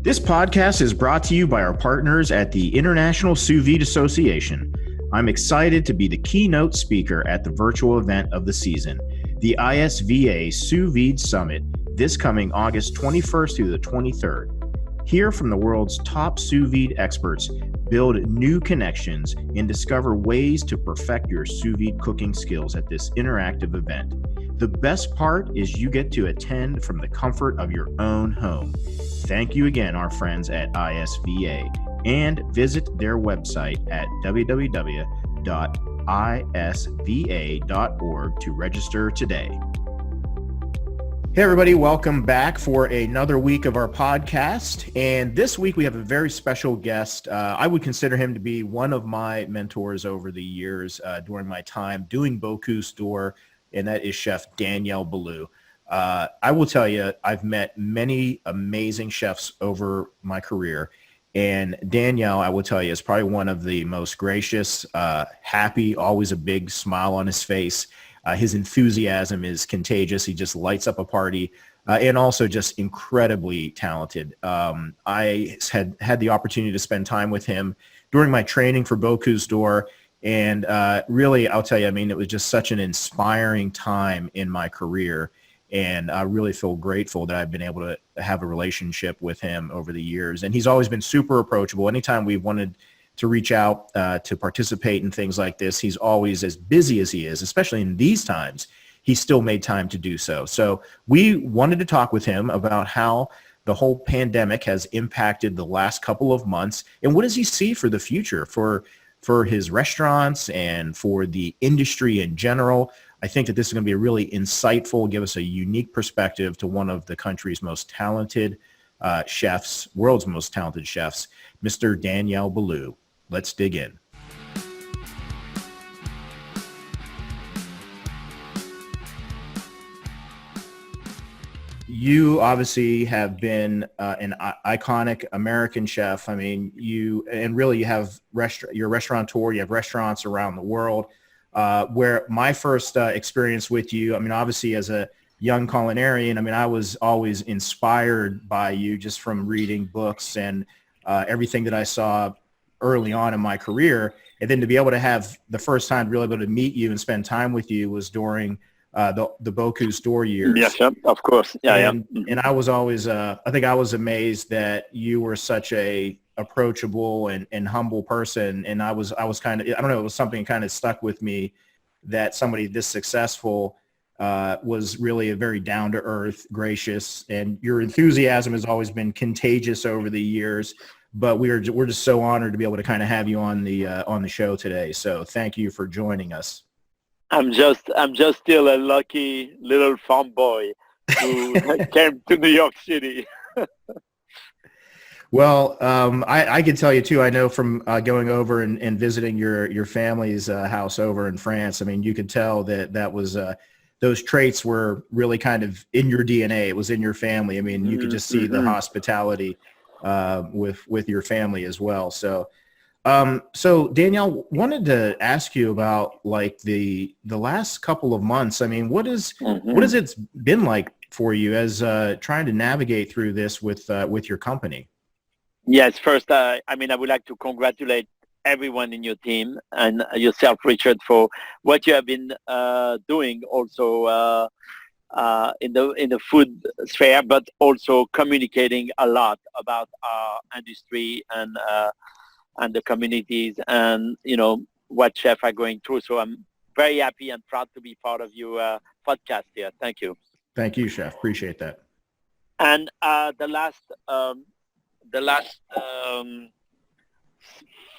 This podcast is brought to you by our partners at the International Sous Vide Association. I'm excited to be the keynote speaker at the virtual event of the season, the ISVA Sous Vide Summit, this coming August 21st through the 23rd. Hear from the world's top sous vide experts, build new connections, and discover ways to perfect your sous vide cooking skills at this interactive event. The best part is you get to attend from the comfort of your own home. Thank you again, our friends at ISVA, and visit their website at www.isva.org to register today. Hey everybody, welcome back for another week of our podcast. And this week we have a very special guest. I would consider him to be one of my mentors over the years during my time doing Bocuse d'Or, and that is Chef Daniel Boulud. I will tell you, I've met many amazing chefs over my career, and Daniel, I will tell you, is probably one of the most gracious, happy, always a big smile on his face. His enthusiasm is contagious. He just lights up a party, and also just incredibly talented. I had the opportunity to spend time with him during my training for Bocuse d'Or, and really, I'll tell you, I mean, it was just such an inspiring time in my career, and I really feel grateful that I've been able to have a relationship with him over the years. And he's always been super approachable. Anytime we've wanted to reach out to participate in things like this, he's always, as busy as he is, especially in these times, he still made time to do so. So we wanted to talk with him about how the whole pandemic has impacted the last couple of months, and what does he see for the future for his restaurants and for the industry in general. I think that this is going to be a really insightful, give us a unique perspective to one of the country's most talented chefs, world's most talented chefs, Mr. Daniel Boulud. Let's dig in. You obviously have been an iconic American chef. I mean, you have you're a restaurateur. You have restaurants around the world. Where my first experience with you, I mean, obviously as a young culinarian, I mean, I was always inspired by you just from reading books and everything that I saw early on in my career. And then to be able to have the first time to really be able to meet you and spend time with you was during the Bocuse d'Or years. Yes, of course. Yeah, and I was always, I think I was amazed that you were such a approachable and humble person. And I was kind of, I don't know, it was something kind of stuck with me that somebody this successful was really a very down-to-earth, gracious, and your enthusiasm has always been contagious over the years. But we're just so honored to be able to kind of have you on the show today. So thank you for joining us. I'm just still a lucky little farm boy who came to New York City. Well, I can tell you too, I know from going over and visiting your family's house over in France, I mean, you could tell that was those traits were really kind of in your DNA. It was in your family. I mean, you could just see the hospitality with your family as well. So Daniel, wanted to ask you about like the last couple of months. I mean, what has it been like for you as trying to navigate through this with your company? Yes, first, I mean, I would like to congratulate everyone in your team and yourself, Richard, for what you have been doing also in the food sphere, but also communicating a lot about our industry and the communities and, you know, what chefs are going through. So I'm very happy and proud to be part of your podcast here. Thank you. Thank you, Chef. Appreciate that. And the last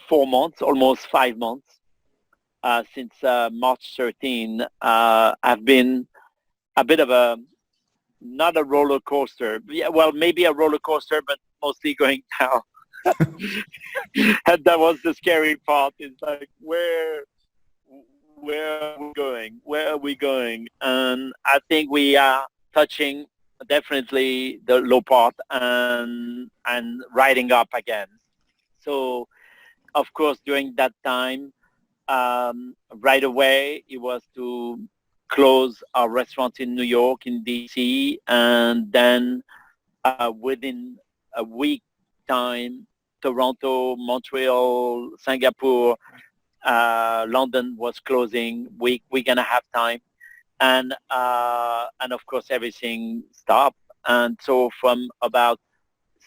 4 months, almost 5 months, since March 13, I've been a bit of not a roller coaster. Yeah, well, maybe a roller coaster, but mostly going down. And that was the scary part. It's like, where are we going? Where are we going? And I think we are touching definitely the low part and riding up again. So, of course, during that time, right away, it was to close our restaurants in New York, in DC, and then within a week time, Toronto, Montreal, Singapore, London was closing week and a half time. And of course, everything stopped. And so from about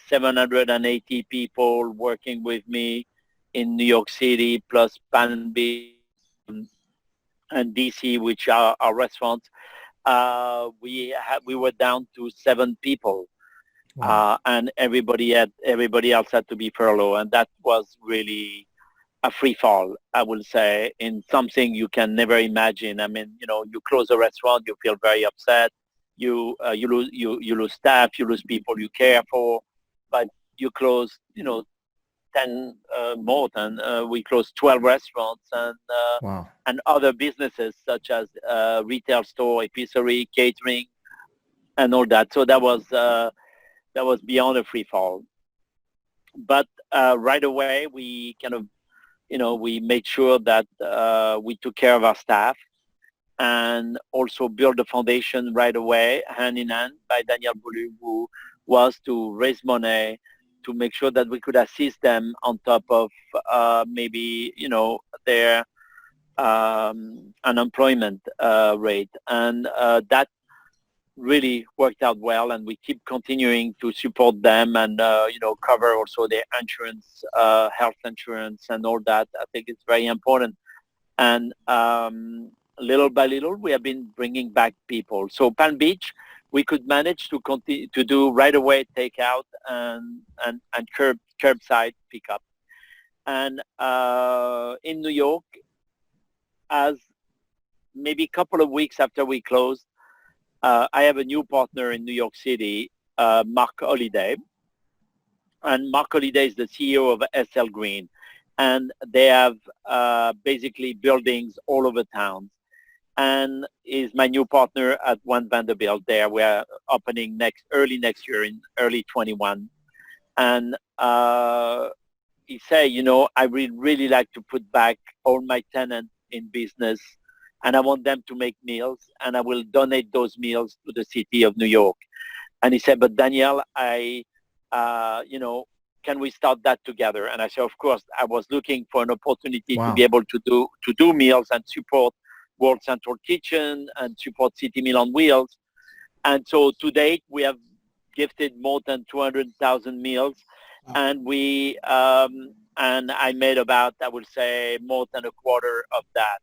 780 people working with me in New York City, plus Palm Beach and DC, which are our restaurants, we were down to 7 people. Wow. And everybody else had to be furloughed. And that was really a free fall, I will say, in something you can never imagine. I mean, you close a restaurant, you feel very upset. You lose staff, you lose people you care for, but you close, 10 more than we closed 12 restaurants Wow. and other businesses such as retail store, epicery, catering, and all that. So that was beyond a free fall. But right away, we kind of we made sure that we took care of our staff and also build a foundation right away, hand in hand by Daniel Boulud, who was to raise money to make sure that we could assist them on top of maybe, their unemployment rate. And that really worked out well, and we keep continuing to support them and cover also their insurance, health insurance, and all that. I think it's very important. And little by little, we have been bringing back people. So Palm Beach, we could manage to continue to do right away takeout and curbside pickup. And in New York, as maybe a couple of weeks after we closed, I have a new partner in New York City, Mark Holiday. And Mark Holiday is the CEO of SL Green. And they have basically buildings all over town. And is my new partner at One Vanderbilt there. We're opening early next year, in early 21. And he said, I would really like to put back all my tenants in business, and I want them to make meals, and I will donate those meals to the city of New York. And he said, but Daniel, can we start that together? And I said, of course. I was looking for an opportunity to be able to do meals and support World Central Kitchen and support City Meal on Wheels. And so to date, we have gifted more than 200,000 meals. Wow. And we and I made about, I would say, more than a quarter of that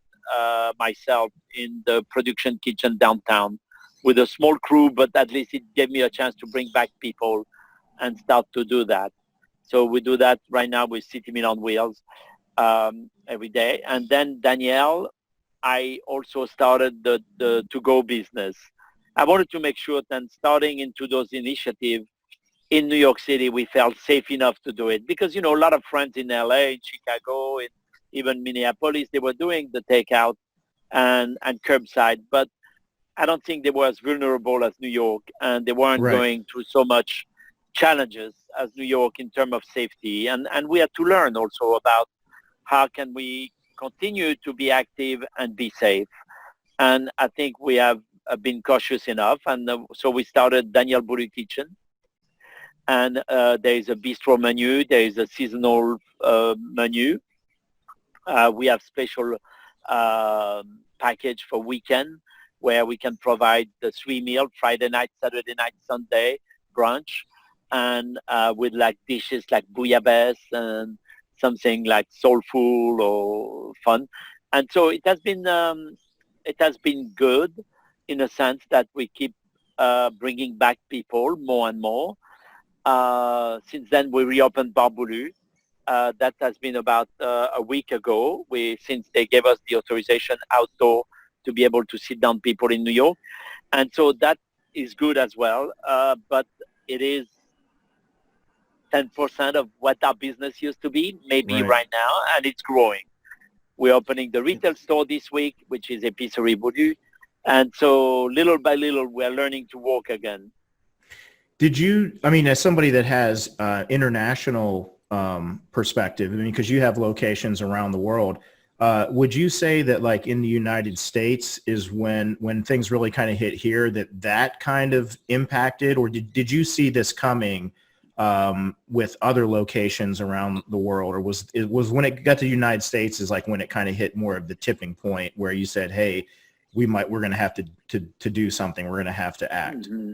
myself in the production kitchen downtown with a small crew, but at least it gave me a chance to bring back people and start to do that. So we do that right now with City Meal on Wheels every day. And then Danielle, I also started the to-go business. I wanted to make sure that starting into those initiatives in New York City, we felt safe enough to do it because, a lot of friends in LA, in Chicago, in even Minneapolis, they were doing the takeout and curbside, but I don't think they were as vulnerable as New York, and they weren't going through so much challenges as New York in terms of safety. And we had to learn also about how can we continue to be active and be safe. And I think we have been cautious enough. And so we started Daniel Boulud Kitchen. And there is a bistro menu. There is a seasonal menu. We have special package for weekend where we can provide the 3 meal, Friday night, Saturday night, Sunday brunch, and with like dishes like bouillabaisse and something like soulful or fun. And so it has been good in a sense that we keep bringing back people more and more. Since then, we reopened Bar Boulud. That has been about a week ago. Since they gave us the authorization outdoor to be able to sit down people in New York. And so that is good as well. But it is 10% of what our business used to be, maybe right now, and it's growing. We're opening the retail store this week, which is Epicerie Boulud. And so little by little, we're learning to walk again. As somebody that has international perspective, because you have locations around the world, would you say that like in the United States is when things really kind of hit here that kind of impacted, or did you see this coming with other locations around the world, or was when it got to the United States is like when it kind of hit more of the tipping point where you said, hey, we're going to have to do something. We're going to have to act. Mm-hmm.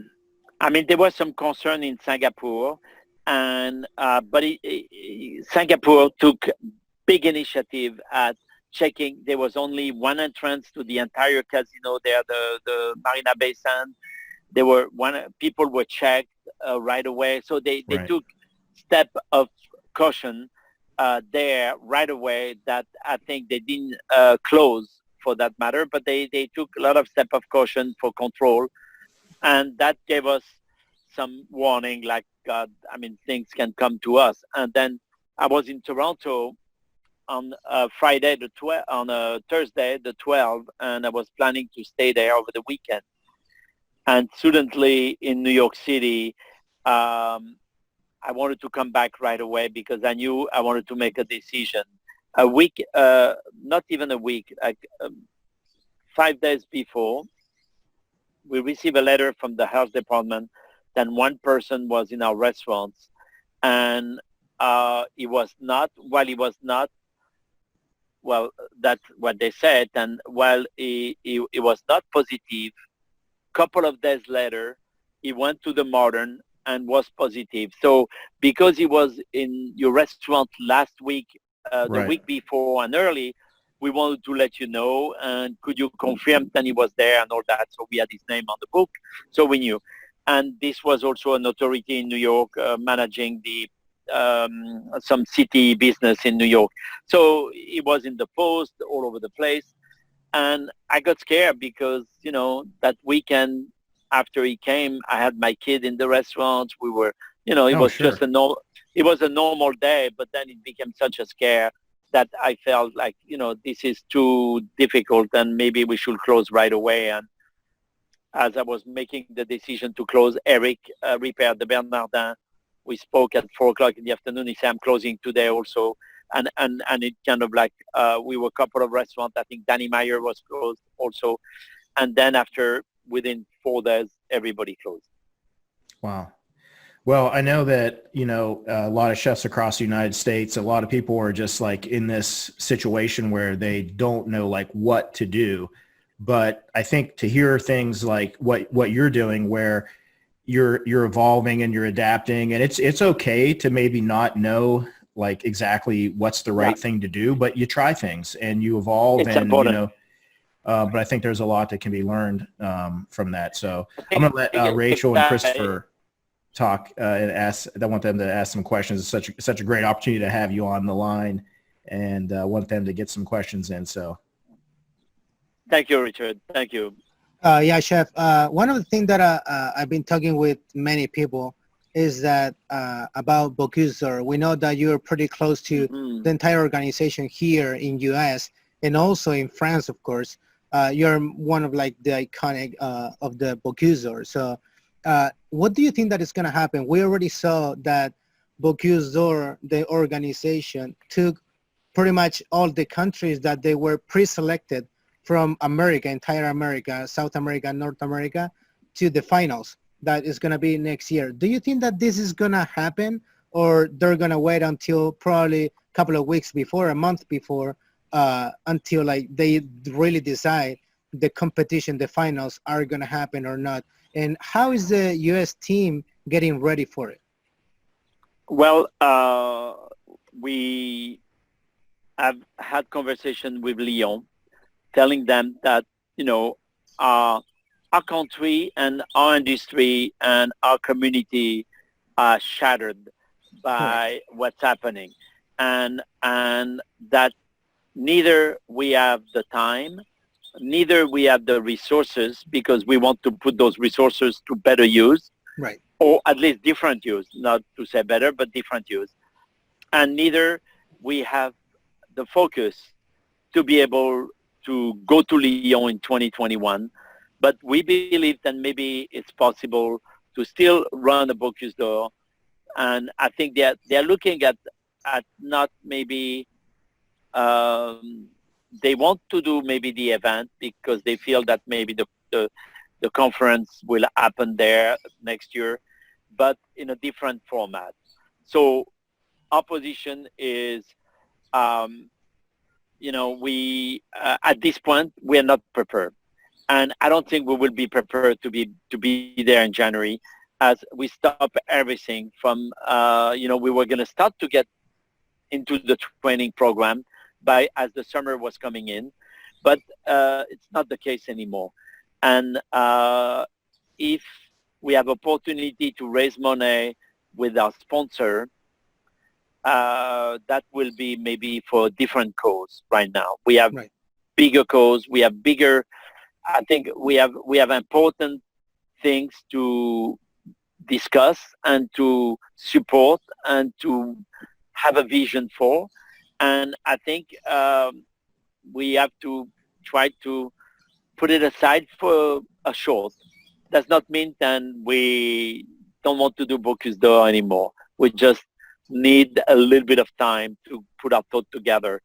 I mean, there was some concern in Singapore, and but Singapore took big initiative at checking. There was only one entrance to the entire casino there, the Marina Bay Sands. People were checked right away, so they Right. took step of caution there right away that I think they didn't close for that matter, but they took a lot of step of caution for control, and that gave us some warning like, God, I mean, things can come to us. And then I was in Toronto on Friday on a Thursday the 12th, and I was planning to stay there over the weekend. And suddenly in New York City, I wanted to come back right away because I knew I wanted to make a decision. A week, not even a week, like 5 days before, we received a letter from the health department that one person was in our restaurants, and he was not, well, that's what they said, and while he was not positive, couple of days later, he went to the Modern and was positive. So because he was in your restaurant last week, the Right. week before and early, we wanted to let you know, and could you confirm that he was there and all that? So we had his name on the book, so we knew. And this was also an authority in New York managing the some city business in New York. So it was in the Post all over the place. And I got scared because, that weekend after he came, I had my kid in the restaurant. We were, it was Sure. just it was a normal day, but then it became such a scare that I felt like, this is too difficult and maybe we should close right away. And as I was making the decision to close, Eric repaired the Bernardin. We spoke at 4:00 in the afternoon. He said, I'm closing today also. And it kind of like, we were a couple of restaurants. I think Danny Meyer was closed also. And then within 4 days, everybody closed. Wow. Well, I know that, a lot of chefs across the United States, a lot of people are just like in this situation where they don't know like what to do. But I think to hear things like what you're doing, where you're evolving and you're adapting, and it's okay to maybe not know like exactly what's the right thing to do, but you try things and you evolve, it's and important. but I think there's a lot that can be learned from that. So I'm going to let Rachel and Christopher talk and ask. I want them to ask some questions. It's such a great opportunity to have you on the line, and want them to get some questions in. So. Thank you, Richard. Thank you. Yeah, Chef. One of the things that I've been talking with many people is that about Bocuse. We know that you're pretty close to the entire organization here in U.S. and also in France, of course. You're one of like the iconic of the Bocuse. So what do you think that is going to happen? We already saw that Bocuse d'Or, the organization, took pretty much all the countries that they were pre-selected from America, entire America, South America, North America, to the finals that is going to be next year. Do you think that this is going to happen, or they're going to wait until probably a couple of weeks before, a month before, until like they really decide the competition, the finals are going to happen or not? And how is the U.S. team getting ready for it? Well, we have had conversation with Lyon, telling them that, our country and our industry and our community are shattered by what's happening, and that neither we have the time, neither we have the resources, because we want to put those resources to better use, right, or at least different use, not to say better, but different use. And neither we have the focus to be able to go to Lyon in 2021, but we believe that maybe it's possible to still run a Bocuse d'Or. And I think they're looking at not maybe, they want to do maybe the event because they feel that maybe the conference will happen there next year. but in a different format. So our position is, we at this point we are not prepared, and I don't think we will be prepared to be there in January, as we stop everything from. We were going to start to get into the training program as the summer was coming in, but it's not the case anymore. And if we have opportunity to raise money with our sponsor, that will be maybe for a different cause. Right now we have bigger cause, I think we have important things to discuss and to support and to have a vision for. And I think we have to try to put it aside for a short. Does not mean that we don't want to do Bocuse d'Or anymore. We just need a little bit of time to put our thought together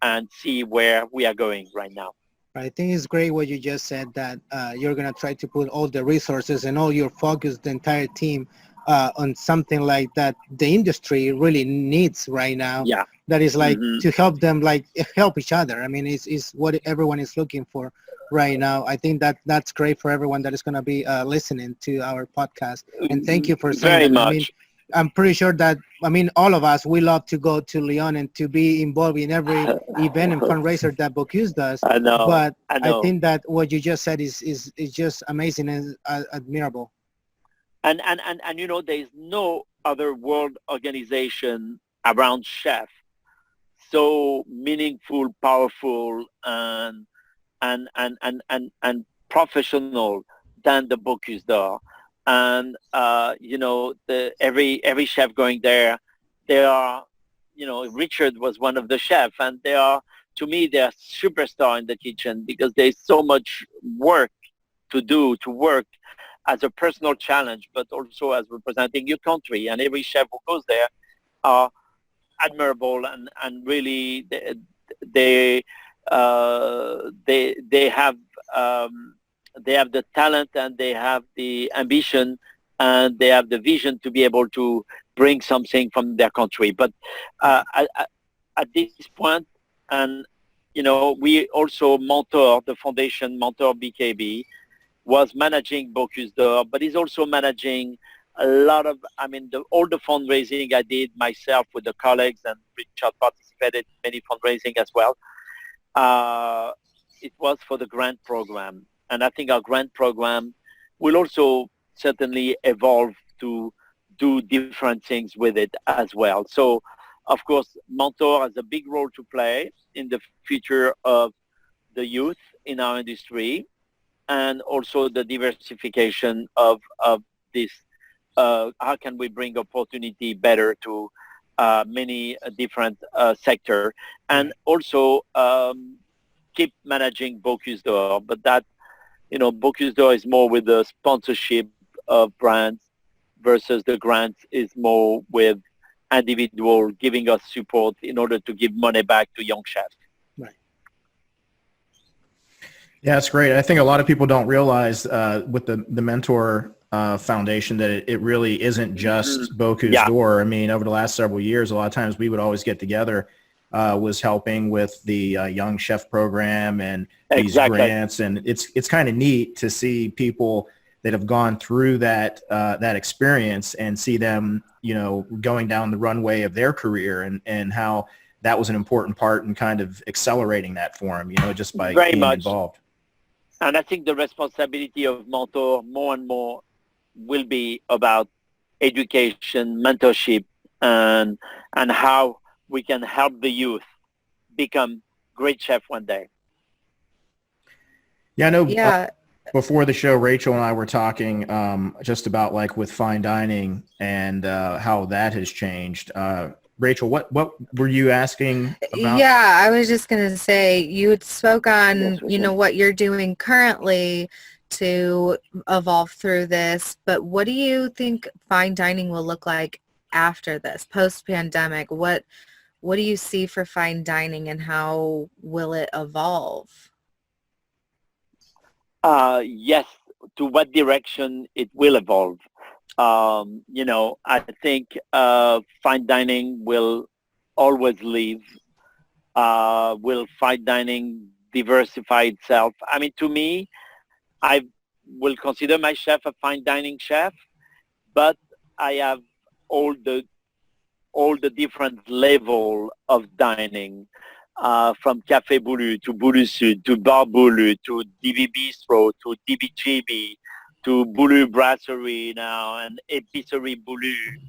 and see where we are going right now. I think it's great what you just said, that you're going to try to put all the resources and all your focus, the entire team, on something like that the industry really needs right now. Yeah. That is like to help them, like help each other. I mean, it's what everyone is looking for right now. I think that's great for everyone that is going to be listening to our podcast. And thank you for saying very that. much. I mean, I'm pretty sure that, all of us, we love to go to Lyon and to be involved in every event and fundraiser that Bocuse does. I know. But I think that what you just said is just amazing and admirable. And there is no other world organization around chef so meaningful, powerful, and professional than the Bocuse d'Or. And every chef going there, they are, Richard was one of the chefs, and they are, to me, they are superstar in the kitchen, because there's so much work to work as a personal challenge, but also as representing your country. And every chef who goes there are admirable, and really they have the talent, and they have the ambition, and they have the vision to be able to bring something from their country. But at this point, and we also the foundation Mentor BKB was managing Bocuse d'Or, but is also managing a lot of, all the fundraising I did myself with the colleagues, and Richard participated in many fundraising as well. It was for the grant program. And I think our grant program will also certainly evolve to do different things with it as well. So, of course, Mentor has a big role to play in the future of the youth in our industry, and also the diversification of this. How can we bring opportunity better to many different sectors, and also keep managing Bocuse d'Or. But that, Bocuse d'Or is more with the sponsorship of brands, versus the grants is more with individual giving us support in order to give money back to young chefs. Right. Yeah, that's great. I think a lot of people don't realize with the Mentor Foundation that it really isn't just Bocuse d'Or. I mean, over the last several years, a lot of times we would always get together, was helping with the Young Chef program and these grants. And it's kind of neat to see people that have gone through that experience and see them, going down the runway of their career, and how that was an important part in kind of accelerating that for them, just by being involved. And I think the responsibility of Mentor more and more will be about education, mentorship, and how we can help the youth become great chef one day. Yeah, I know. Before the show, Rachel and I were talking just about like with fine dining and how that has changed. Rachel, what were you asking about? Yeah, I was just going to say, you had spoke on, what you're doing currently to evolve through this, but what do you think fine dining will look like after this, post-pandemic? What do you see for fine dining, and how will it evolve? Yes, to what direction it will evolve. I think fine dining will always live. Will fine dining diversify itself? I mean, to me, I will consider my chef a fine dining chef, but I have all the different level of dining, from Café Boulud to Bocuse to Bar Boulud to DV Bistro to DBGB to Boulud Brasserie now and Épicerie Boulud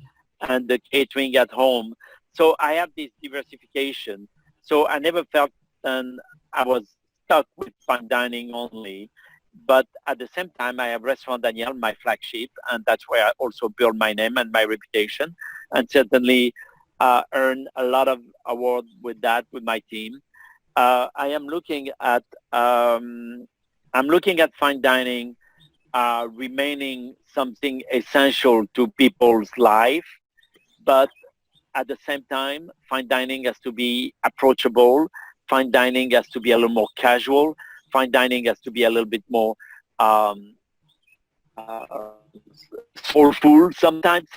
and the catering at home. So I have this diversification. So I never felt I was stuck with fine dining only. But at the same time, I have Restaurant Daniel, my flagship, and that's where I also build my name and my reputation, and certainly earn a lot of awards with that with my team. I am looking at fine dining remaining something essential to people's life, but at the same time, fine dining has to be approachable. Fine dining has to be a little more casual. Fine dining has to be a little bit more soulful. Sometimes,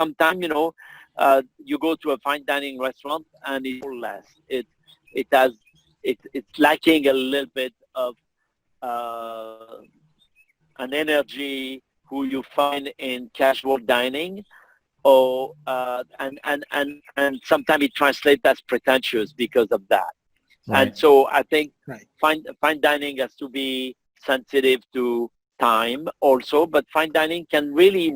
you go to a fine dining restaurant and it's less. It's lacking a little bit of an energy who you find in casual dining, or and sometimes it translates as pretentious because of that. Right. And so I think Right. fine dining has to be sensitive to time also, but fine dining can really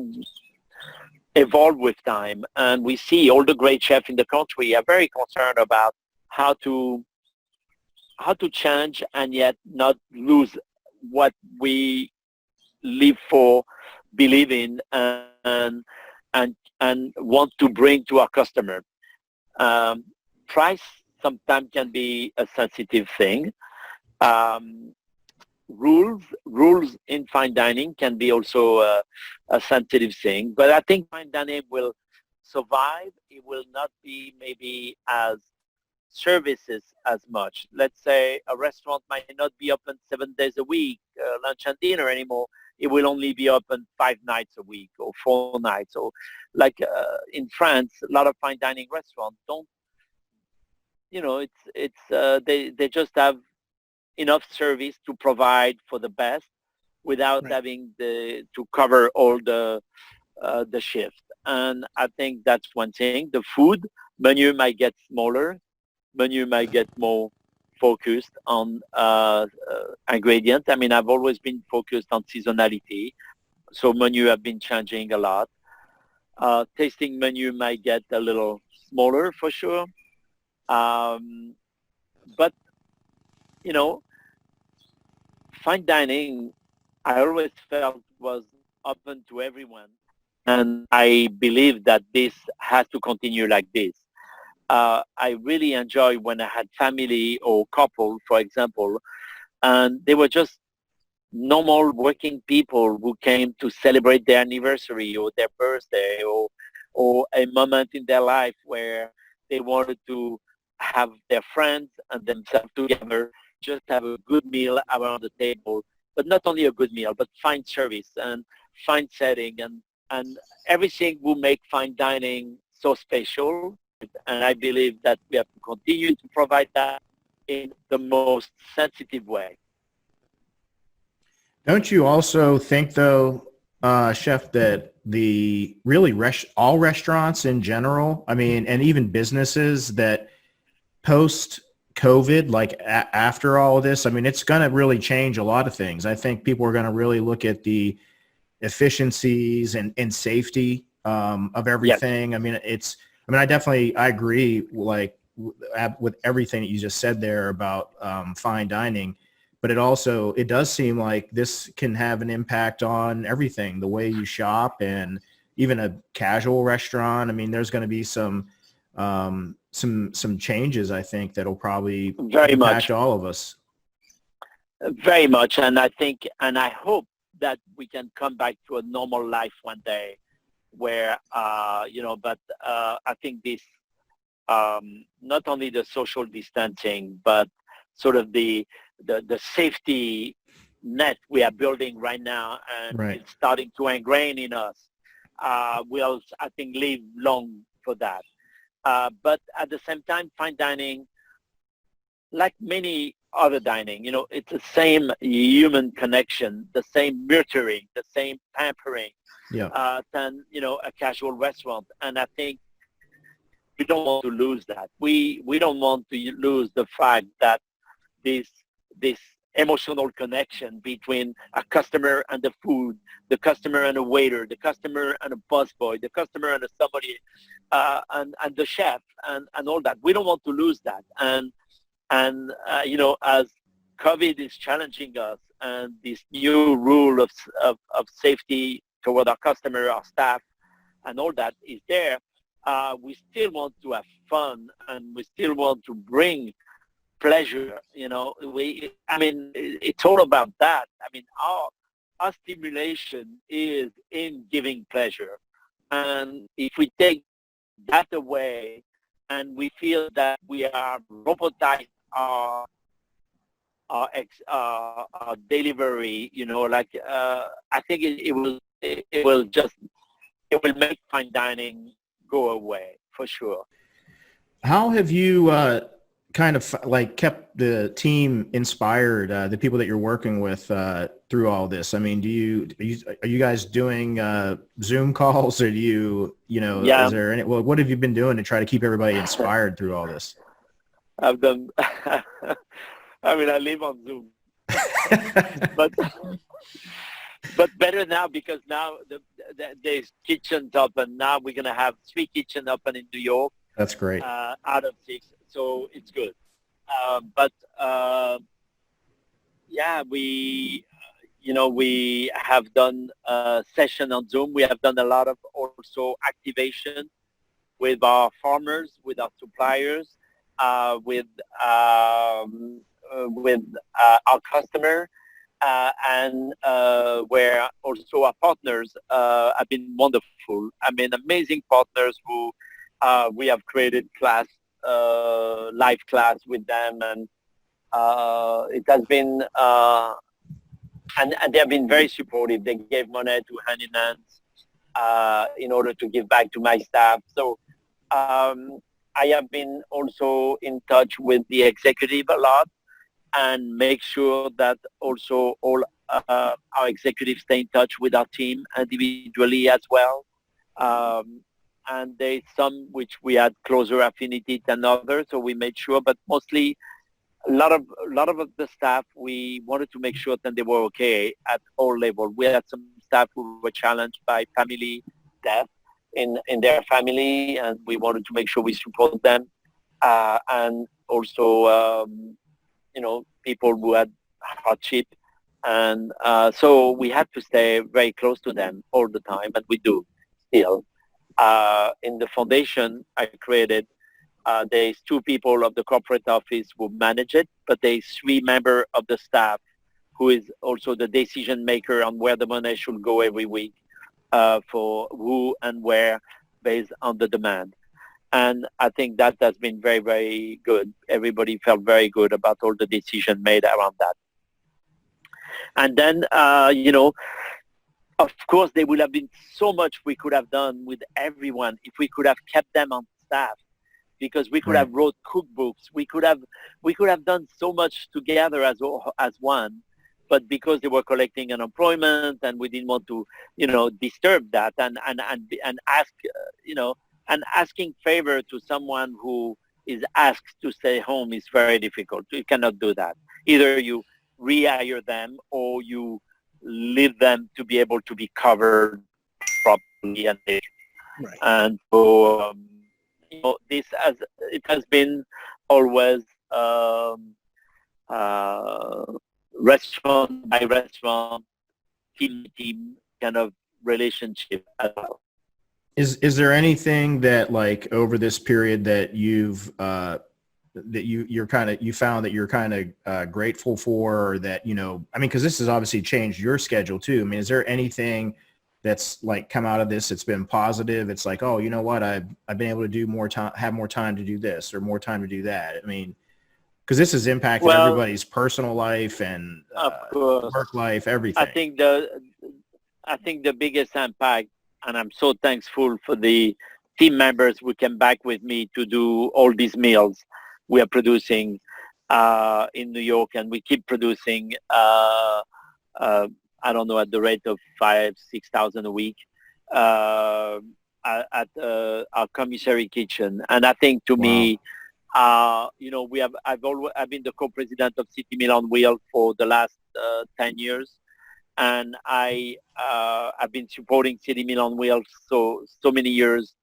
evolve with time. And we see all the great chefs in the country are very concerned about how to change and yet not lose what we live for, believe in, and want to bring to our customer. Price sometimes can be a sensitive thing. Rules in fine dining can be also a sensitive thing. But I think fine dining will survive. It will not be maybe as services as much. Let's say a restaurant might not be open 7 days a week, lunch and dinner anymore. It will only be open 5 nights a week or 4 nights. Or like in France, a lot of fine dining restaurants don't, they just have enough service to provide for the best without Right. having to cover all the shift. And I think that's one thing. The food menu might get smaller. Menu might get more focused on ingredients. I mean, I've always been focused on seasonality, so menu have been changing a lot. Tasting menu might get a little smaller for sure. But, fine dining, I always felt was open to everyone. And I believe that this has to continue like this. I really enjoy when I had family or couple, for example, and they were just normal working people who came to celebrate their anniversary or their birthday or a moment in their life where they wanted to have their friends and themselves together, just have a good meal around the table, but not only a good meal, but fine service and fine setting and everything will make fine dining so special. And I believe that we have to continue to provide that in the most sensitive way. Don't you also think, though, Chef, that the really all restaurants in general, I mean, and even businesses that post-COVID, like after all of this, I mean, it's going to really change a lot of things. I think people are going to really look at the efficiencies and safety of everything. Yes. I agree, like with everything that you just said there about fine dining. But it does seem like this can have an impact on everything, the way you shop and even a casual restaurant. I mean, there's going to be some changes, I think, that'll probably impact all of us. Very much. And I think, and I hope that we can come back to a normal life one day where, but I think this, not only the social distancing, but sort of the safety net we are building right now, and Right. It's starting to ingrain in us. will, I think, live long for that. But at the same time, fine dining, like many other dining, it's the same human connection, the same nurturing, the same pampering than, a casual restaurant. And I think we don't want to lose that. We don't want to lose the fact that this emotional connection between a customer and the food, the customer and a waiter, the customer and a busboy, the customer and somebody, and the chef and all that. We don't want to lose that. And as COVID is challenging us and this new rule of safety toward our customer, our staff, and all that is there, we still want to have fun and we still want to bring pleasure. It's all about that. Our stimulation is in giving pleasure. And if we take that away and we feel that we are robotizing our delivery, I think it will make fine dining go away for sure. How have you kind of like kept the team inspired, the people that you're working with through all this? I mean, are you guys doing Zoom calls, or is there any, what have you been doing to try to keep everybody inspired through all this? I've done, I live on Zoom, but better now because now there's kitchens open. Now we're going to have 3 kitchens open in New York. That's great. Out of 6. So it's good. We have done a session on Zoom. We have done a lot of also activation with our farmers, with our suppliers, with our customer, and where also our partners have been wonderful. Amazing partners who we have created live class with them, and it has been, and they have been very supportive. They gave money to Hand in Hands in order to give back to my staff. So I have been also in touch with the executive a lot and make sure that also all our executives stay in touch with our team individually as well. And there's some which we had closer affinity than others, so we made sure. But mostly, a lot of the staff, we wanted to make sure that they were okay at all levels. We had some staff who were challenged by family death in their family, and we wanted to make sure we support them. And also, people who had hardship, and so we had to stay very close to them all the time, and we do still. In the foundation I created, there's 2 people of the corporate office who manage it, but there's 3 members of the staff who is also the decision maker on where the money should go every week, for who and where based on the demand. And I think that has been very, very good. Everybody felt very good about all the decision made around that. And then, of course, there would have been so much we could have done with everyone if we could have kept them on staff, because we could have wrote cookbooks. We could have done so much together as one, but because they were collecting unemployment and we didn't want to, disturb that and ask, and asking favor to someone who is asked to stay home is very difficult. You cannot do that. Either you rehire them or you leave them to be able to be covered properly. And so, it has been always restaurant by restaurant, team kind of relationship as well. Is there anything that, like, over this period that you've that you found that you're kind of grateful for, or that, because this has obviously changed your schedule too. Is there anything that's like come out of this that's been positive? It's like, oh, you know what, I've been able to do more time, have more time to do this or more time to do that. Because this has impacted everybody's personal life and work life, everything. I think the biggest impact and I'm so thankful for the team members who came back with me to do all these meals we are producing in New York, and we keep producing. I don't know, at the rate of 5,000-6,000 a week at our commissary kitchen. And I think to me, I've been the co-president of City Meal on Wheels for the last 10 years, and I've been supporting City Meal on Wheels so many years,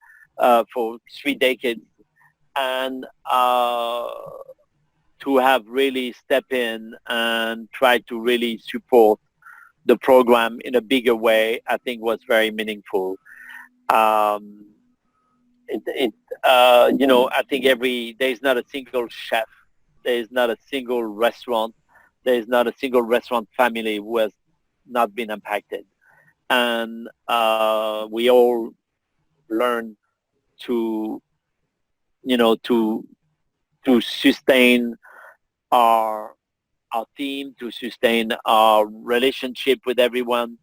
for 3 decades, and to have really step in and try to really support the program in a bigger way, I think was very meaningful. I think there's not a single chef, there's not a single restaurant, there's not a single restaurant family who has not been impacted. And we all learn to sustain our team, to sustain our relationship with everyone,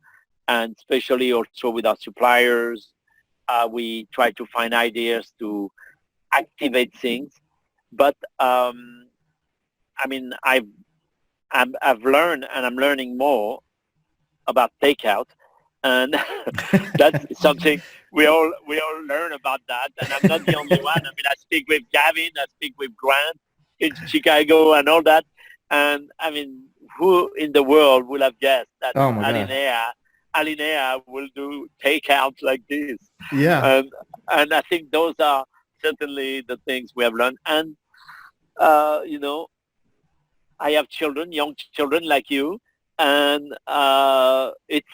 and especially also with our suppliers. We try to find ideas to activate things. But I've learned, and I'm learning more about takeout, and that's something we all learn about that. And I'm not the only one. I mean, I speak with Gavin, I speak with Grant in Chicago and all that. And I mean, who in the world would have guessed that Alinea will do takeout like this? Yeah. And I think those are certainly the things we have learned. And, I have children, young children like you, and it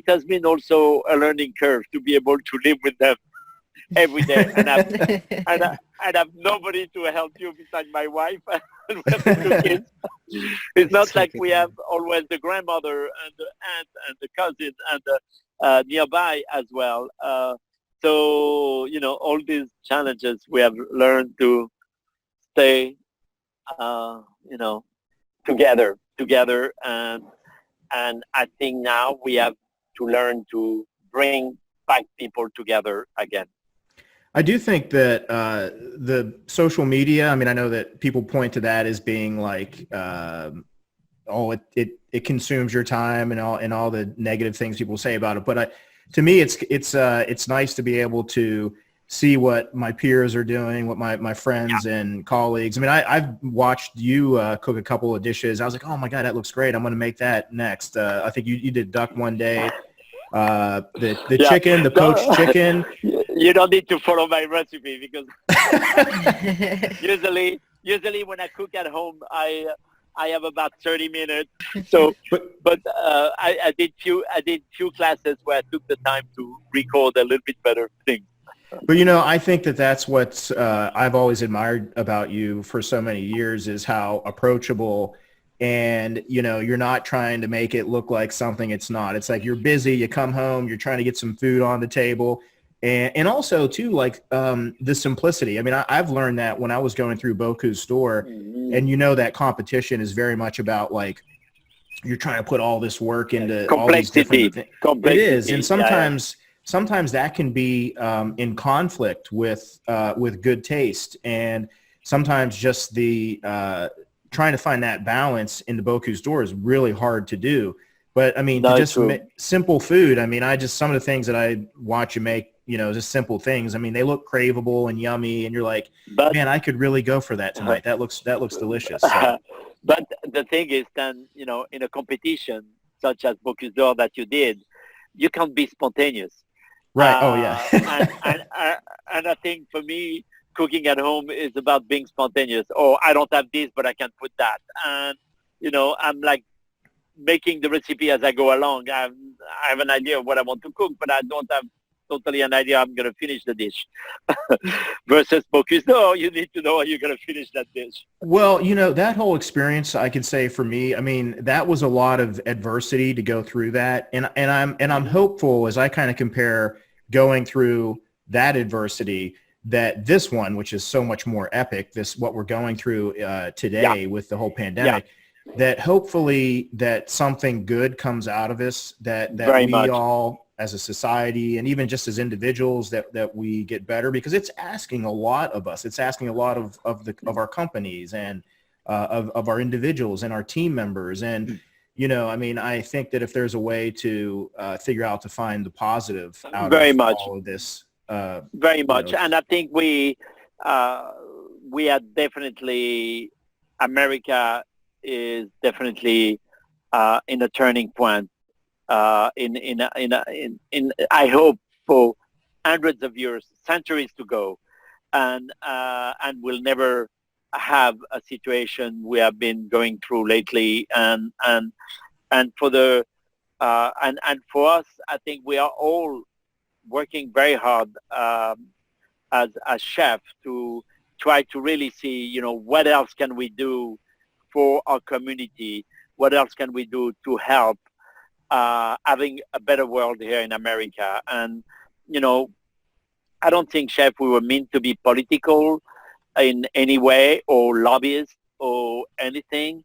has been also a learning curve to be able to live with them every day, and have nobody to help you besides my wife and we have the 2 kids. It's not like we have always the grandmother and the aunt and the cousin and nearby as well. So all these challenges we have learned to stay together, and I think now we have to learn to bring back people together again. I do think that the social media, I mean, I know that people point to that as being like, it consumes your time and all the negative things people say about it. But to me, it's nice to be able to see what my peers are doing, what my friends and colleagues. I mean, I've watched you cook a couple of dishes. I was like, oh my God, that looks great. I'm going to make that next. I think you did duck one day. The chicken, the poached chicken. You don't need to follow my recipe because usually when I cook at home, I have about 30 minutes. So, but I did few classes where I took the time to record a little bit better things. But I think that's what I've always admired about you for so many years is how approachable. And, you're not trying to make it look like something it's not. It's like you're busy, you come home, you're trying to get some food on the table. And also, too, like the simplicity. I mean, I've learned that when I was going through Bocuse store, and that competition is very much about, like, you're trying to put all this work into all these different things. It is. And sometimes that can be in conflict with good taste. And sometimes just the trying to find that balance in the Bocuse store is really hard to do. But I mean, simple food. I mean, some of the things that I watch you make, just simple things. I mean, they look craveable and yummy, and you're like, man, I could really go for that tonight. That looks delicious. So. But the thing is, then, in a competition such as Bocuse d'Or that you did, you can't be spontaneous. Right. Oh yeah. And I think for me, cooking at home is about being spontaneous. Oh, I don't have this, but I can put that. And, I'm like making the recipe as I go along. I have an idea of what I want to cook, but I don't have totally an idea I'm going to finish the dish. Versus Bocuse d'Or, you need to know how you're going to finish that dish. Well, that whole experience, I could say for me, I mean, that was a lot of adversity to go through that. And I'm hopeful as I kind of compare going through that adversity that this one, which is so much more epic, what we're going through today with the whole pandemic, that hopefully that something good comes out of this, that we all as a society and even just as individuals that we get better, because it's asking a lot of us. It's asking a lot of our companies and of our individuals and our team members. And, you know, I mean, I think that if there's a way to figure out to find the positive out Very of much. all of this. Very much. And I think we are definitely, America is definitely in a turning point in I hope for hundreds of years, centuries to go, and we'll never have a situation we have been going through lately, and for the and for us, I think we are all working very hard as chefs to try to really see, you know, what else can we do for our community? What else can we do to help having a better world here in America? And, you know, I don't think, Chef, we were meant to be political in any way or lobbyists or anything,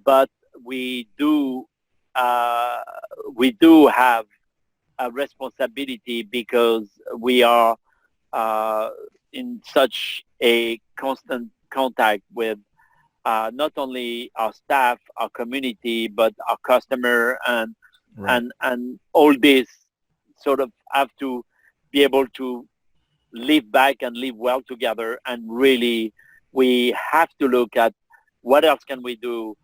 but we do have a responsibility because we are in such a constant contact with not only our staff, our community, but our customer, and Right. and all this sort of have to be able to live back and live well together. And really, we have to look at what else can we do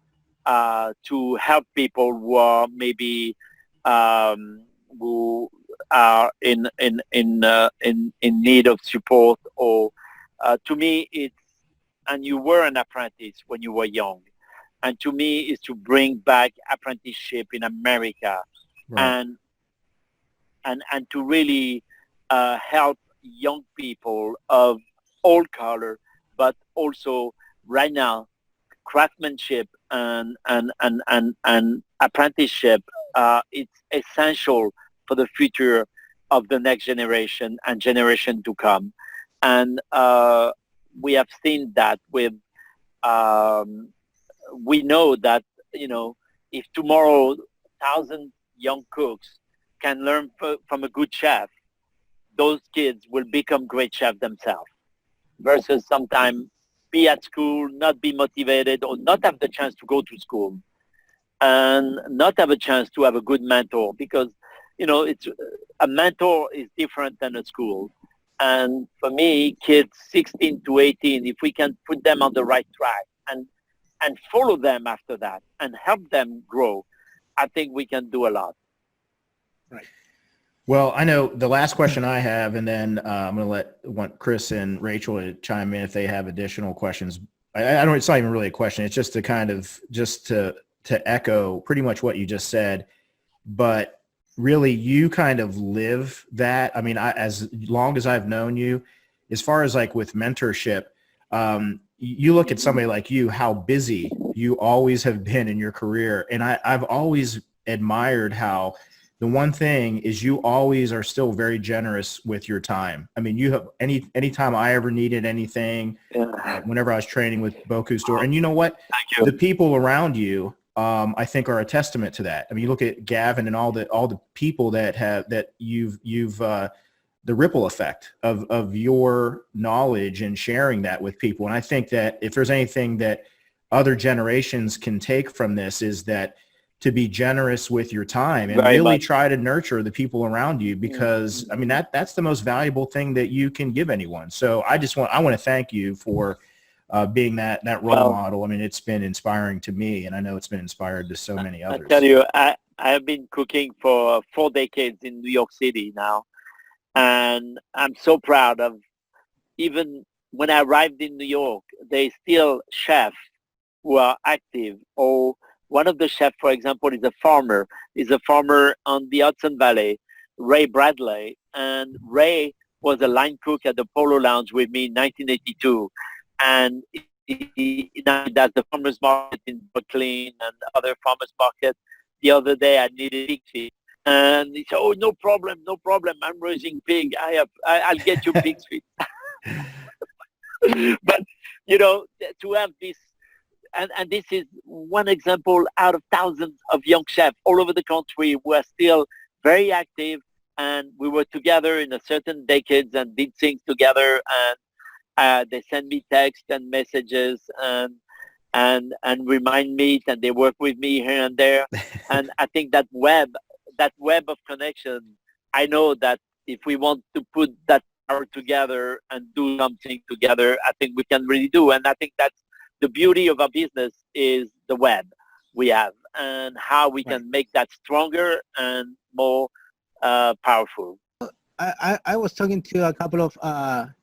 to help people who are maybe who are in need of support. Or to me, it's, and you were an apprentice when you were young, and to me, is to bring back apprenticeship in America, Right. and to really help young people of all color, but also right now, craftsmanship and apprenticeship. It's essential for the future of the next generation and generation to come. And we have seen that with, we know that, you know, if tomorrow 1,000 young cooks can learn from a good chef, those kids will become great chefs themselves, versus sometimes be at school, not be motivated, or not have the chance to go to school, and not have a chance to have a good mentor. Because, you know, it's, a mentor is different than a school. And for me, kids 16 to 18, if we can put them on the right track and follow them after that and help them grow, I think we can do a lot. Right. Well, I know the last question I have, and then I'm going to want Chris and Rachel to chime in if they have additional questions. I don't, it's not even really a question. It's just to kind of, just to echo pretty much what you just said, but really you kind of live that. I mean, as long as I've known you, as far as like with mentorship, you look at somebody like you, how busy you always have been in your career. And I've always admired how the one thing is you always are still very generous with your time. I mean, you have anytime I ever needed anything, whenever I was training with Bocuse store, and you know what, Thank you. the people around you, I think are a testament to that. I mean, you look at Gavin and all the people that you've the ripple effect of your knowledge and sharing that with people. And I think that if there's anything that other generations can take from this, is that to be generous with your time and Very really much. try to nurture the people around you, because I mean, that's the most valuable thing that you can give anyone. So I want to thank you for being that role model. I mean, it's been inspiring to me, and I know it's been inspired to so many others. I tell you, I have been cooking for 4 decades in New York City now, and I'm so proud of, even when I arrived in New York, there's still chefs who are active. Or one of the chefs, for example, is a farmer on the Hudson Valley, Ray Bradley. And Ray was a line cook at the Polo Lounge with me in 1982. And he now does the farmer's market in Brooklyn and other farmer's market. The other day I needed pig feet. And he said, "Oh, no problem. I'm raising pig. I'll get you pig feet." But, you know, to have this, and this is one example out of thousands of young chefs all over the country who are still very active and we were together in a certain decades and did things together, and they send me texts and messages and remind me, and they work with me here and there. And I think that web of connection, I know that if we want to put that power together and do something together, I think we can really do. And I think that's the beauty of our business, is the web we have and how we can make that stronger and more powerful. I was talking to a couple of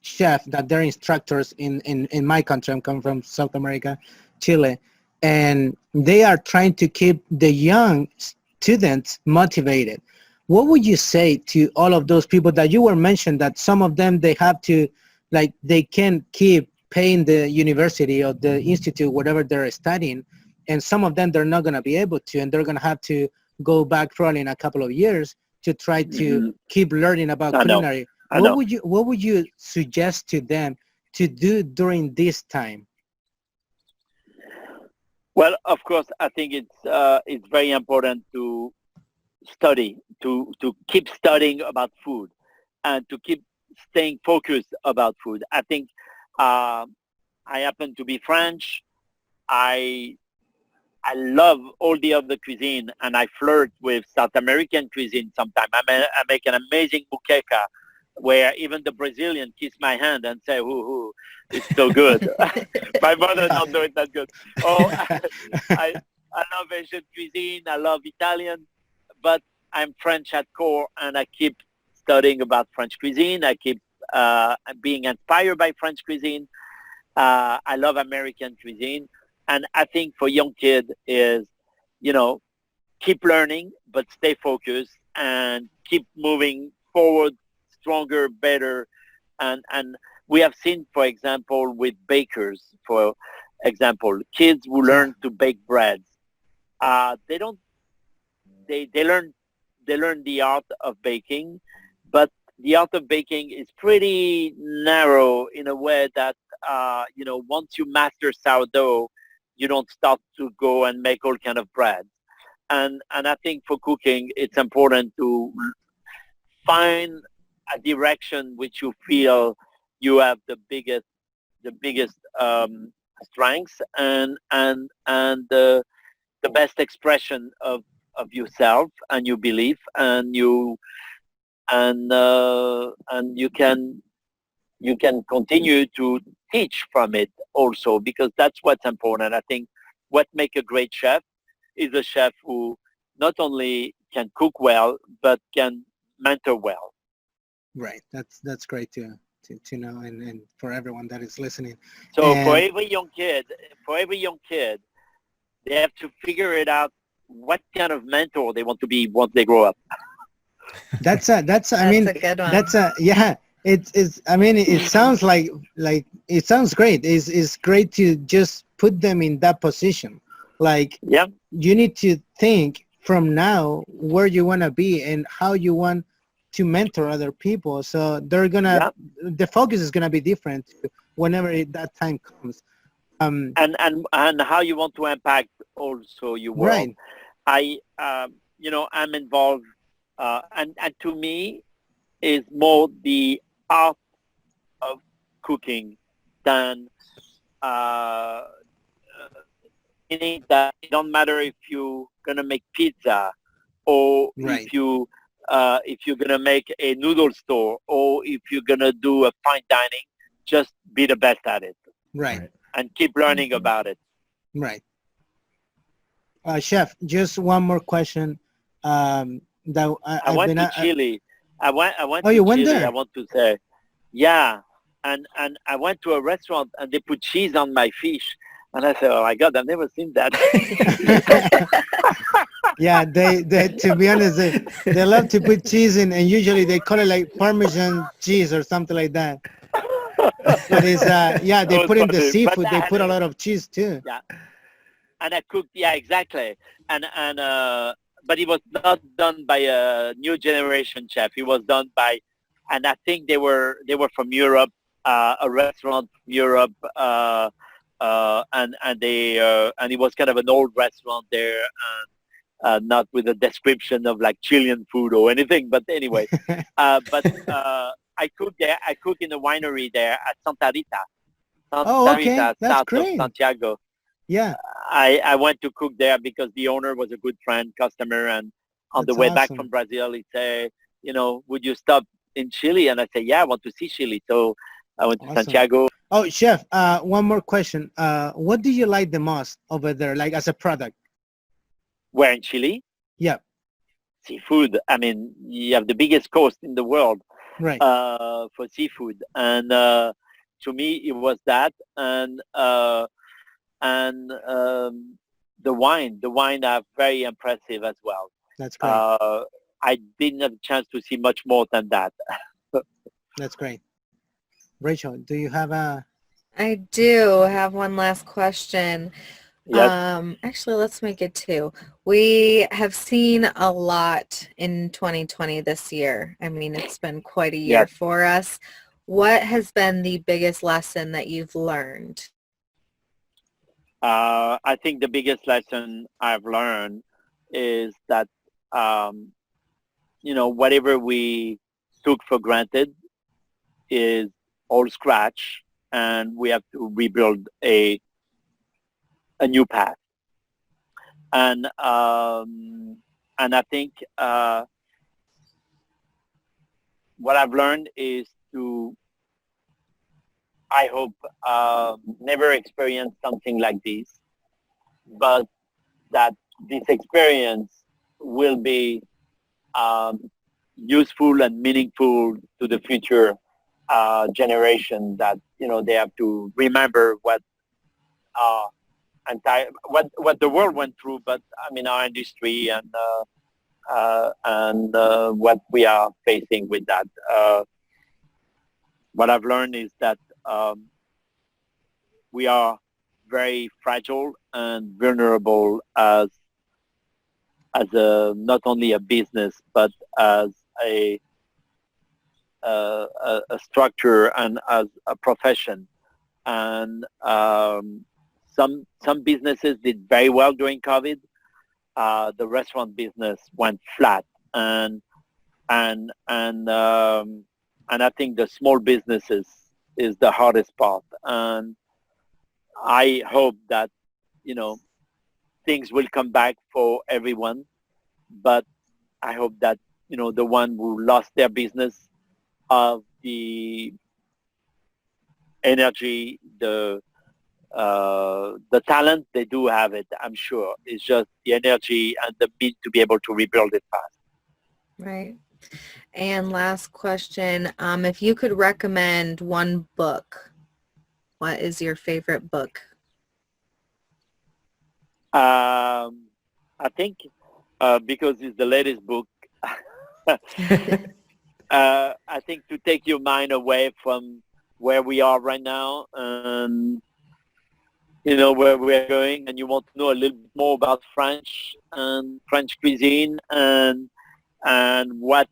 chefs that they're instructors in my country. I'm coming from South America, Chile, and they are trying to keep the young students motivated. What would you say to all of those people that you were mentioned, that some of them, they have to, like, they can keep paying the university or the institute, whatever they're studying, and some of them they're not going to be able to, and they're going to have to go back probably in a couple of years to try to keep learning about culinary. What would you suggest to them to do during this time? Well, of course, I think it's very important to study, to keep studying about food, and to keep staying focused about food. I think I happen to be French. I love all the other cuisine, and I flirt with South American cuisine sometimes. I make an amazing muqueca where even the Brazilian kiss my hand and say, "Ooh, it's so good." My mother don't do it that good. Oh, I love Asian cuisine. I love Italian, but I'm French at core, and I keep studying about French cuisine. I keep being inspired by French cuisine. I love American cuisine. And I think for young kids is, keep learning, but stay focused and keep moving forward, stronger, better. And we have seen, for example, with bakers, for example, kids who learn to bake breads, they learn the art of baking, but the art of baking is pretty narrow in a way that, once you master sourdough, you don't start to go and make all kind of bread. And I think for cooking, it's important to find a direction which you feel you have the biggest strengths and the best expression of yourself and your belief, and you can continue to teach from it also, because that's what's important. I think what makes a great chef is a chef who not only can cook well, but can mentor well. Right. That's great to know, and for everyone that is listening. So for every young kid, they have to figure it out what kind of mentor they want to be once they grow up. That's a good one. Yeah. It sounds like it sounds great. It's great to just put them in that position. Like, you need to think from now where you want to be and how you want to mentor other people. So they're gonna, the focus is gonna be different whenever that time comes. And how you want to impact also your world. Right. I'm involved, and to me, is more the art of cooking than meaning that it don't matter if you're gonna make pizza or if you're gonna make a noodle store or if you're gonna do a fine dining. Just be the best at it. Right. And keep learning about it. Right. Chef, just one more question. I went to Chile. I went to you went Chile, there? I want to say. Yeah. And I went to a restaurant and they put cheese on my fish. And I said, oh my God, I've never seen that. Yeah, they to be honest, they love to put cheese in, and usually they call it like Parmesan cheese or something like that. But it's they put in the seafood, they put a lot of cheese too. Yeah. And I cooked, exactly. And but it was not done by a new generation chef. It was done by, and I think they were from Europe, a restaurant from Europe, and it was kind of an old restaurant there, not with a description of like Chilean food or anything. But anyway, I cook there. I cook in a winery there at Santa Rita. Oh, Santa okay. Rita, That's south of great. Santiago. Yeah, I went to cook there because the owner was a good friend, customer, and on the that's way back from awesome. Brazil, he said, would you stop in Chile? And I said, yeah, I want to see Chile. So I went to Awesome. Santiago. Oh, chef, one more question. What do you like the most over there, like as a product? Where in Chile? Yeah, Seafood. I mean, you have the biggest coast in the world right. for seafood. And to me, it was that. And the wine are very impressive as well. That's great. I didn't have a chance to see much more than that. That's great. Rachel, do you have a? I do have one last question. Yes. Actually, let's make it two. We have seen a lot in 2020 this year. I mean, it's been quite a year Yes. for us. What has been the biggest lesson that you've learned? I think the biggest lesson I've learned is that, whatever we took for granted is all scratch, and we have to rebuild a new path. And I think what I've learned is to, I hope, never experience something like this, but that this experience will be useful and meaningful to the future generation, that they have to remember what the world went through, but I mean our industry and what we are facing with that. What I've learned is that we are very fragile and vulnerable as not only a business, but as a structure and as a profession. And some businesses did very well during COVID. The restaurant business went flat, and I think the small businesses is the hardest part. And I hope that things will come back for everyone, but I hope that the one who lost their business, of the energy, the talent, they do have it, I'm sure. It's just the energy and the means to be able to rebuild it fast. Right. And last question, if you could recommend one book, what is your favorite book? I think because it's the latest book, I think to take your mind away from where we are right now, and where we're going, and you want to know a little bit more about French and French cuisine, and what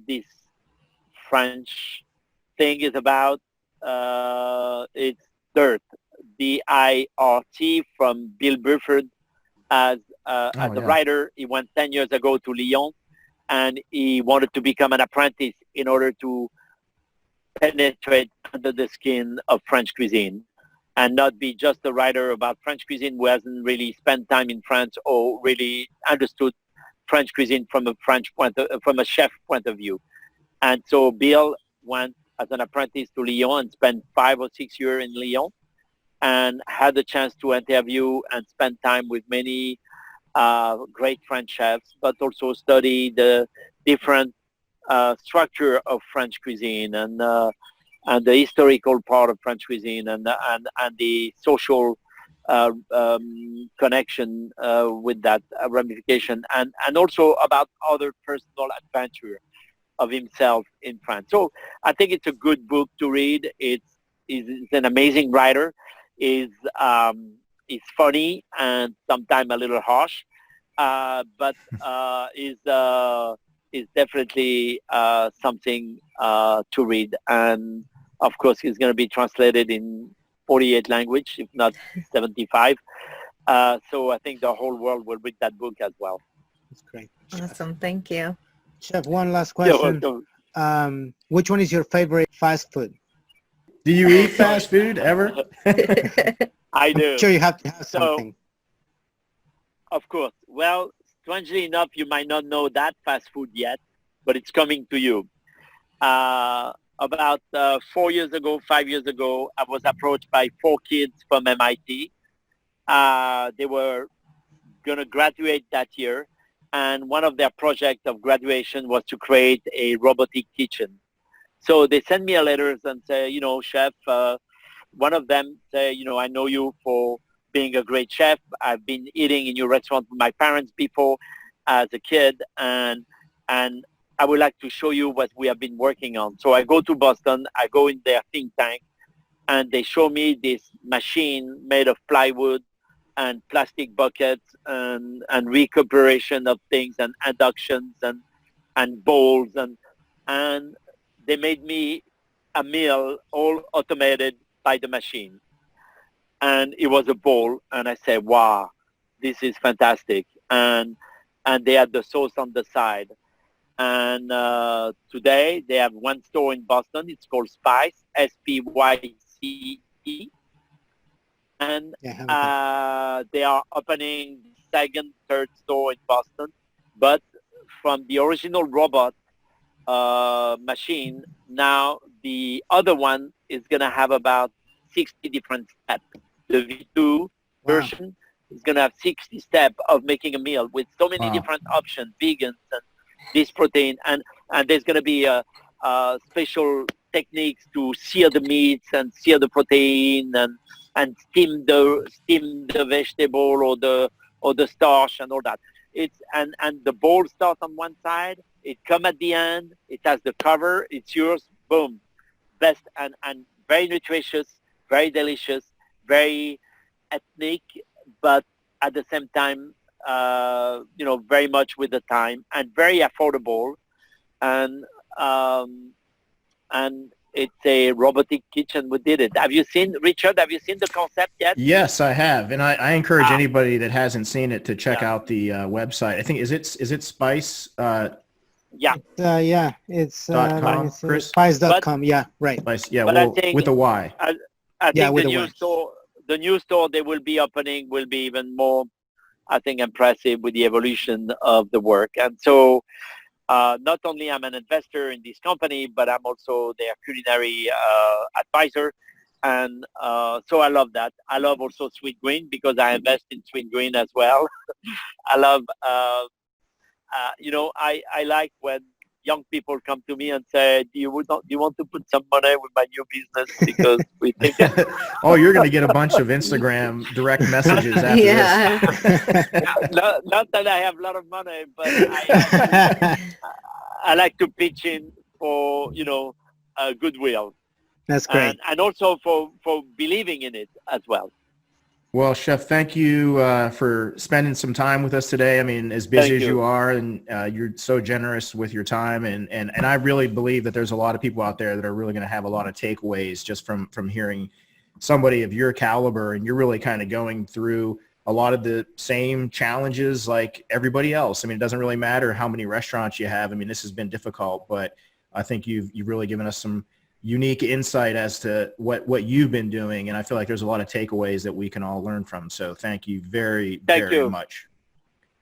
this French thing is about. It's Dirt, D-I-R-T, from Bill Burford. As a writer, he went 10 years ago to Lyon, and he wanted to become an apprentice in order to penetrate under the skin of French cuisine, and not be just a writer about French cuisine who hasn't really spent time in France or really understood French cuisine from a chef point of view. And so Bill went as an apprentice to Lyon and spent 5 or 6 years in Lyon, and had the chance to interview and spend time with many great French chefs, but also study the different structure of French cuisine, and the historical part of French cuisine, and the social connection with that ramification, and also about other personal adventure of himself in France. So I think it's a good book to read. He's an amazing writer. Is funny and sometimes a little harsh, but is definitely something to read. And of course, it's going to be translated in 48 languages, if not 75. So I think the whole world will read that book as well. That's great. Awesome. Thank you. Chef, one last You're question. welcome. Which one is your favorite fast food? Do you eat fast food ever? I do. I'm sure you have to have So, something. of course. Well, strangely enough, you might not know that fast food yet, but it's coming to you. About 4 years ago, 5 years ago, I was approached by 4 kids from MIT. They were going to graduate that year, and one of their projects of graduation was to create a robotic kitchen. So they sent me a letter and say, chef, one of them say, I know you for being a great chef. I've been eating in your restaurant with my parents before as a kid, and I would like to show you what we have been working on. So I go to Boston, I go in their think tank, and they show me this machine made of plywood and plastic buckets and recuperation of things and inductions and bowls and they made me a meal all automated by the machine. And it was a bowl, and I said, wow, this is fantastic. And they had the sauce on the side. And today they have one store in Boston. It's called Spice, SPYCE. And they are opening the second, third store in Boston. But from the original robot machine, now the other one is going to have about 60 different steps. The V2 version is going to have 60 steps of making a meal with so many different options, vegans and this protein. And there's going to be special techniques to sear the meats and sear the protein and steam the vegetable or the starch and all that. It's and the bowl starts on one side. It come at the end. It has the cover. It's yours. Boom, best and very nutritious, very delicious, very ethnic, but at the same time, very much with the time and very affordable, and it's a robotic kitchen. We did it. Have you seen, Richard? Have you seen the concept yet? Yes, I have, and I encourage anybody that hasn't seen it to check out the website. I think is it Spice? It's Spice.com, Yeah, right. Spice, well, with a Y. I think the new store they will be opening will be even more, I think, impressive with the evolution of the work. And so not only I'm an investor in this company, but I'm also their culinary advisor. And so I love that. I love also Sweet Green because I invest in Sweet Green as well. I love, I like when young people come to me and say, do you want to put some money with my new business? Because we think oh, you're going to get a bunch of Instagram direct messages after this. Not that I have a lot of money, but I like to pitch in for, goodwill. That's great. And also for believing in it as well. Well, Chef, thank you for spending some time with us today. I mean, as busy as you are, and you're so generous with your time, and I really believe that there's a lot of people out there that are really going to have a lot of takeaways just from hearing somebody of your caliber, and you're really kind of going through a lot of the same challenges like everybody else. I mean, it doesn't really matter how many restaurants you have. I mean, this has been difficult, but I think you've really given us some unique insight as to what you've been doing, and I feel like there's a lot of takeaways that we can all learn from. So thank you very much.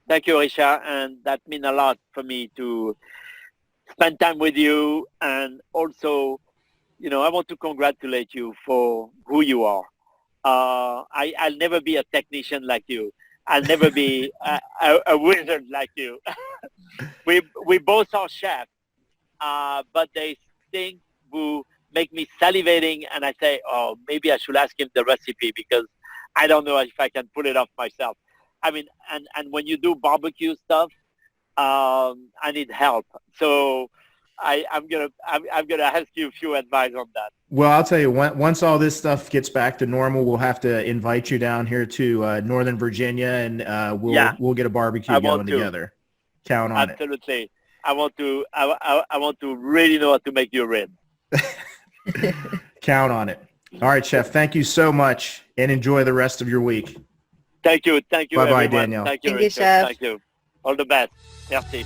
Thank you, Richard, and that means a lot for me to spend time with you. And also, I want to congratulate you for who you are. I'll never be a technician like you. I'll never be a wizard like you. we both are chefs, but there's things who make me salivating, and I say, oh, maybe I should ask him the recipe because I don't know if I can pull it off myself. I mean, and when you do barbecue stuff, I need help. So I'm gonna ask you a few advice on that. Well, I'll tell you, once all this stuff gets back to normal, we'll have to invite you down here to Northern Virginia, and we'll get a barbecue going together. Count on it. Absolutely. I want to really know how to make you rib. Count on it. All right, Chef. Thank you so much, and enjoy the rest of your week. Thank you. Thank you, Bye-bye, everyone. Daniel. Thank you, Thank you, Richard. Chef. Thank you. All the best. Merci.